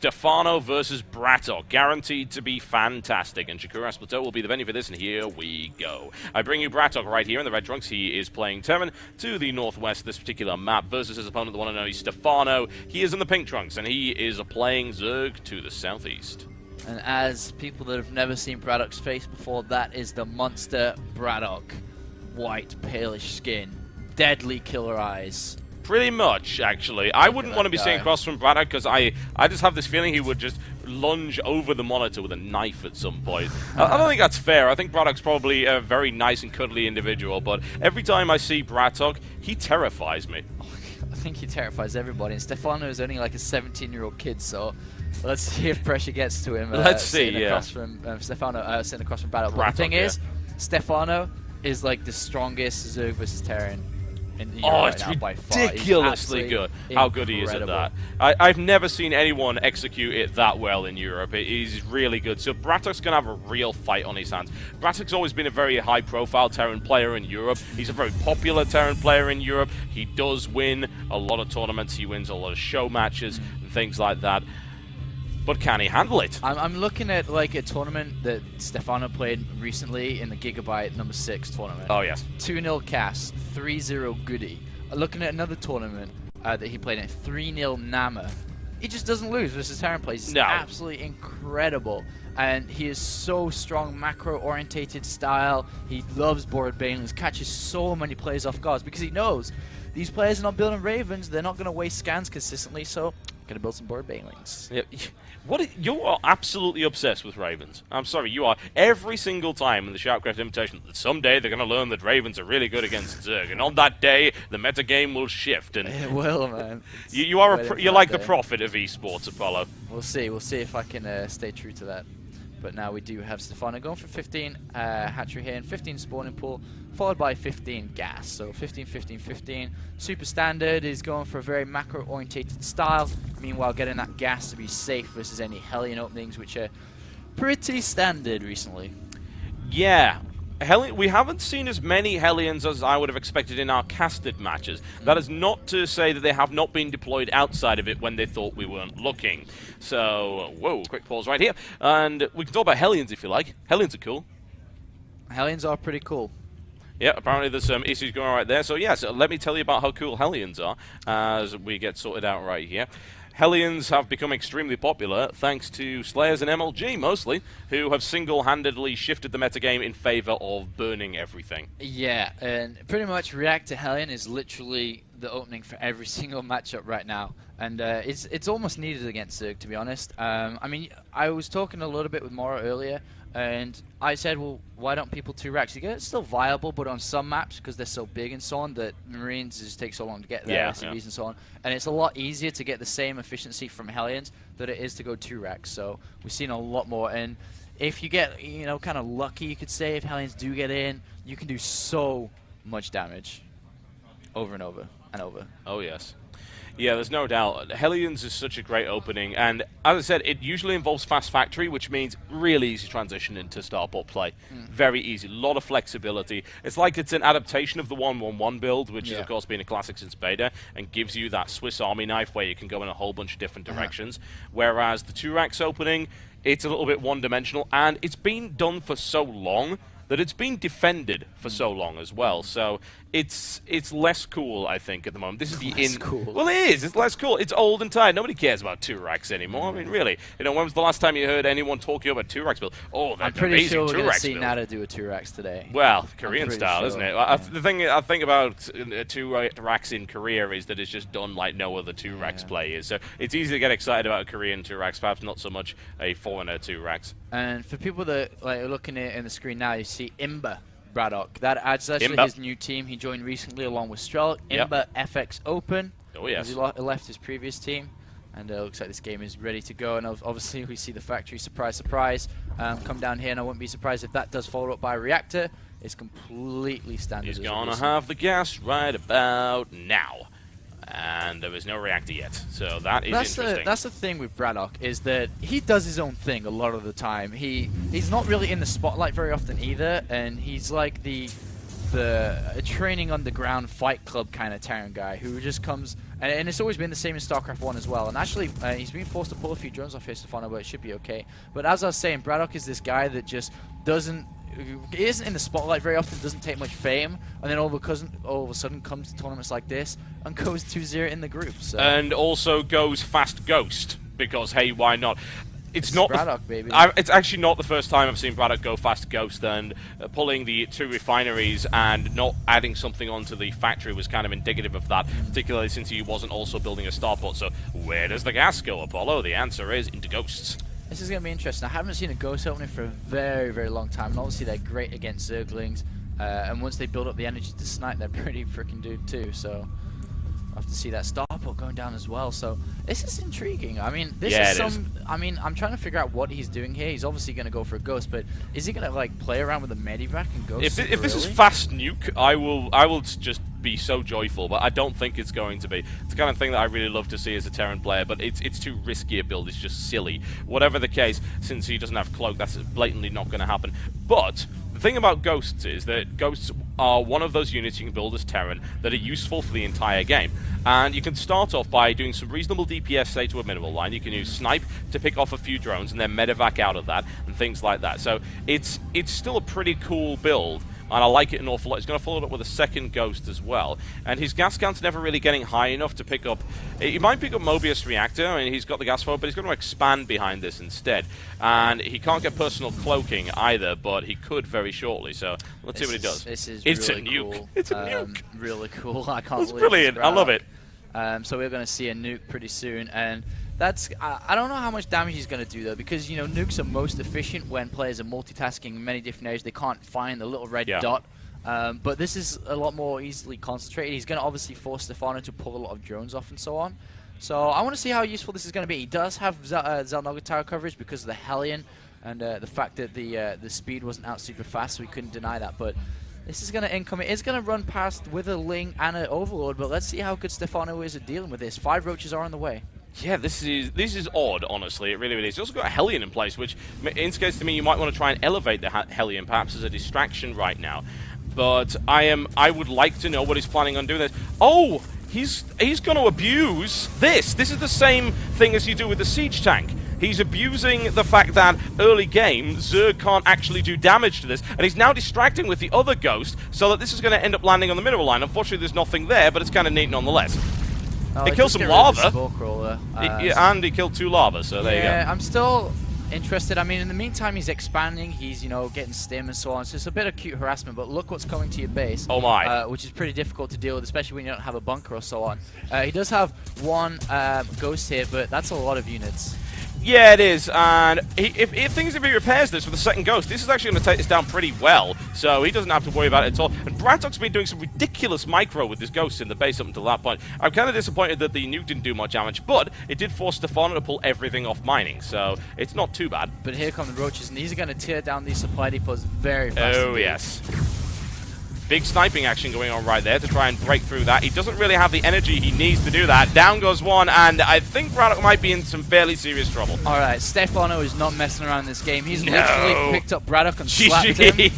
Stephano versus BratOK, guaranteed to be fantastic. And Shakura Plateau will be the venue for this, and here we go. I bring you BratOK right here in the red trunks. He is playing Terran to the northwest, this particular map, versus his opponent, the one and only Stephano. He is in the pink trunks, and he is playing Zerg to the southeast. And as people that have never seen BratOK's face before, that is the monster BratOK. White, palish skin, deadly killer eyes. Pretty much, actually. I wouldn't want to be sitting across from BratOK because I just have this feeling he would just lunge over the monitor with a knife at some point. I don't think that's fair. I think BratOK's probably a very nice and cuddly individual, but every time I see BratOK, he terrifies me. I think he terrifies everybody, and Stephano is only like a 17-year-old kid, so let's see if pressure gets to him. Let's see, sitting across from Stephano, sitting across from BratOK. But the thing is, Stephano is like the strongest Zerg versus Terran in Europe right it's now by far. ridiculously good how good he is at that. I've never seen anyone execute it that well in Europe. He's really good. So BratOK's going to have a real fight on his hands. BratOK's always been a very high-profile Terran player in Europe. He's a very popular Terran player in Europe. He does win a lot of tournaments. He wins a lot of show matches and things like that. But can he handle it? I'm looking at like a tournament that Stephano played recently in the Gigabyte number 6 tournament. Oh, yes. 2-0 Cass, 3-0 Goody. Looking at another tournament that he played in, 3-0 Nama. He just doesn't lose versus Terran plays. It's absolutely incredible. And he is so strong, macro-orientated style. He loves board banelings, catches so many players off guard because he knows these players are not building Ravens. They're not going to waste scans consistently, so I'm going to build some board banelings. Yep. You are absolutely obsessed with Ravens. I'm sorry, you are. Every single time in the Sharpcraft Invitation, that someday they're going to learn that Ravens are really good against Zerg, and on that day, the metagame will shift. And it will, man. You're like the prophet of esports, Apollo. We'll see. We'll see if I can stay true to that. But now we do have Stephano going for 15 hatchery here and 15 spawning pool, followed by 15 gas. So 15, 15, 15. Super standard is going for a very macro-orientated style. Meanwhile, getting that gas to be safe versus any Hellion openings, which are pretty standard recently. Yeah. We haven't seen as many Hellions as I would have expected in our casted matches. That is not to say that they have not been deployed outside of it when they thought we weren't looking. So, whoa, quick pause right here. And we can talk about Hellions if you like. Hellions are cool. Hellions are pretty cool. Yeah, apparently there's some issues going on right there. So, yeah, so let me tell you about how cool Hellions are as we get sorted out right here. Hellions have become extremely popular thanks to Slayers and MLG, mostly, who have single-handedly shifted the metagame in favor of burning everything. Yeah, and pretty much React to Hellion is literally the opening for every single matchup right now. And it's almost needed against Zerg, to be honest. I mean, I was talking a little bit with Mora earlier, and I said, well, why don't people 2-racks? It's still viable, but on some maps, because they're so big and so on, that Marines just take so long to get there, SCVs and so on. And it's a lot easier to get the same efficiency from Hellions than it is to go 2-racks. So we've seen a lot more. And if you get, you know, kind of lucky, you could say, if Hellions do get in, you can do so much damage over and over and over. Oh, yes. Yeah, there's no doubt. Hellions is such a great opening, and as I said, it usually involves fast factory, which means really easy transition into starport play. Very easy, a lot of flexibility. It's like it's an adaptation of the 1-1-1 build, which has, of course, been a classic since beta, and gives you that Swiss Army knife where you can go in a whole bunch of different directions. Whereas the 2-racks opening, it's a little bit one-dimensional, and it's been done for so long that it's been defended for so long as well. So it's less cool, I think, at the moment. This is the cool. Well, it is. It's less cool. It's old and tired. Nobody cares about 2-racks anymore. I mean, really. You know, when was the last time you heard anyone talking about 2-racks build? Oh, that I'm pretty amazing sure we're going to 2-racks see build. Nada do a 2-racks today. Well, Korean style, sure. isn't it? The thing I think about 2-racks in Korea is that it's just done like no other 2-racks play is. So it's easy to get excited about a Korean 2-racks, perhaps not so much a foreigner 2-racks. And for people that are looking at it in the screen now, you see Imba BratOK. That's actually his new team. He joined recently along with Strelic. Imba FX Open. Oh, yes. He left his previous team. And it looks like this game is ready to go. And obviously we see the factory, surprise, surprise, come down here. And I wouldn't be surprised if that does follow up by a reactor. It's completely standard. He's going to have the gas right about now. And there is no reactor yet, so that is interesting. That's the thing with BratOK, is that he does his own thing a lot of the time. He's not really in the spotlight very often either, and he's like the training underground fight club kind of Terran guy who just comes And it's always been the same in StarCraft 1 as well. And actually, he's been forced to pull a few drones off here, Stephano, but it should be okay. But as I was saying, BratOK is this guy that just doesn't... He isn't in the spotlight very often, doesn't take much fame, and then all of a sudden comes to tournaments like this and goes 2-0 in the group. So. And also goes fast ghost, because, hey, why not? It's not BratOK, baby. It's actually not the first time I've seen BratOK go fast ghost, and pulling the 2 refineries and not adding something onto the factory was kind of indicative of that, particularly since he wasn't also building a starport. So where does the gas go, Apollo? The answer is into ghosts. This is going to be interesting. I haven't seen a ghost opening for a very, very long time, and obviously they're great against Zerglings, and once they build up the energy to snipe, they're pretty freaking dude too, so I'll have to see that starport going down as well. So this is intriguing. I mean, this is I mean, I'm trying to figure out what he's doing here. He's obviously going to go for a ghost, but is he going to like play around with a medivac and ghost? If this is fast nuke, I will just be so joyful, but I don't think it's going to be. It's the kind of thing that I really love to see as a Terran player, but it's too risky a build. It's just silly. Whatever the case, since he doesn't have cloak, that's blatantly not going to happen. But the thing about ghosts is that ghosts are one of those units you can build as Terran that are useful for the entire game. And you can start off by doing some reasonable DPS, say, to a mineral line. You can use snipe to pick off a few drones and then medevac out of that and things like that. So it's still a pretty cool build, and I like it an awful lot. He's going to follow it up with a second ghost as well. And his gas count's never really getting high enough to pick up... He might pick up Mobius Reactor, I mean, he's got the gas forward, but he's going to expand behind this instead. And he can't get personal cloaking either, but he could very shortly. So let's see what he does. This is it's really a nuke. Cool. It's a nuke. Really cool. I can't It's believe brilliant. I love it. So we're going to see a nuke pretty soon, and that's I don't know how much damage he's going to do though, because you know nukes are most efficient when players are multitasking in many different areas. They can't find the little red dot. But this is a lot more easily concentrated. He's going to obviously force Stephano to pull a lot of drones off and so on. So I want to see how useful this is going to be. He does have Xel'Naga tower coverage because of the Hellion and the fact that the speed wasn't out super fast, so we couldn't deny that. But this is going to income. It's going to run past with a Ling and an Overlord, but let's see how good Stephano is at dealing with this. 5 roaches are on the way. Yeah, this is odd, honestly. It really, really is. He's also got a Hellion in place, which indicates to me you might want to try and elevate the Hellion, perhaps as a distraction right now. But I would like to know what he's planning on doing this. Oh, he's going to abuse this. This is the same thing as you do with the siege tank. He's abusing the fact that early game, Zerg can't actually do damage to this, and he's now distracting with the other ghost, so that this is going to end up landing on the mineral line. Unfortunately, there's nothing there, but it's kind of neat nonetheless. Oh, It kills some lava, crawler. and he killed 2 lava, so there you go. Yeah, I'm still interested. I mean, in the meantime, he's expanding. He's, you know, getting stim and so on. So it's a bit of cute harassment, but look what's coming to your base. Oh my. Which is pretty difficult to deal with, especially when you don't have a bunker or so on. He does have 1 ghost here, but that's a lot of units. Yeah, it is, and if he repairs this with a second ghost, this is actually going to take this down pretty well, so he doesn't have to worry about it at all. And BratOK's been doing some ridiculous micro with his ghosts in the base up until that point. I'm kind of disappointed that the nuke didn't do much damage, but it did force Stephano to pull everything off mining, so it's not too bad. But here come the roaches, and these are going to tear down these supply depots very fast. Oh, yes. Big sniping action going on right there to try and break through that. He doesn't really have the energy he needs to do that. Down goes 1, and I think BratOK might be in some fairly serious trouble. Alright, Stephano is not messing around this game. He's literally picked up BratOK and slapped him.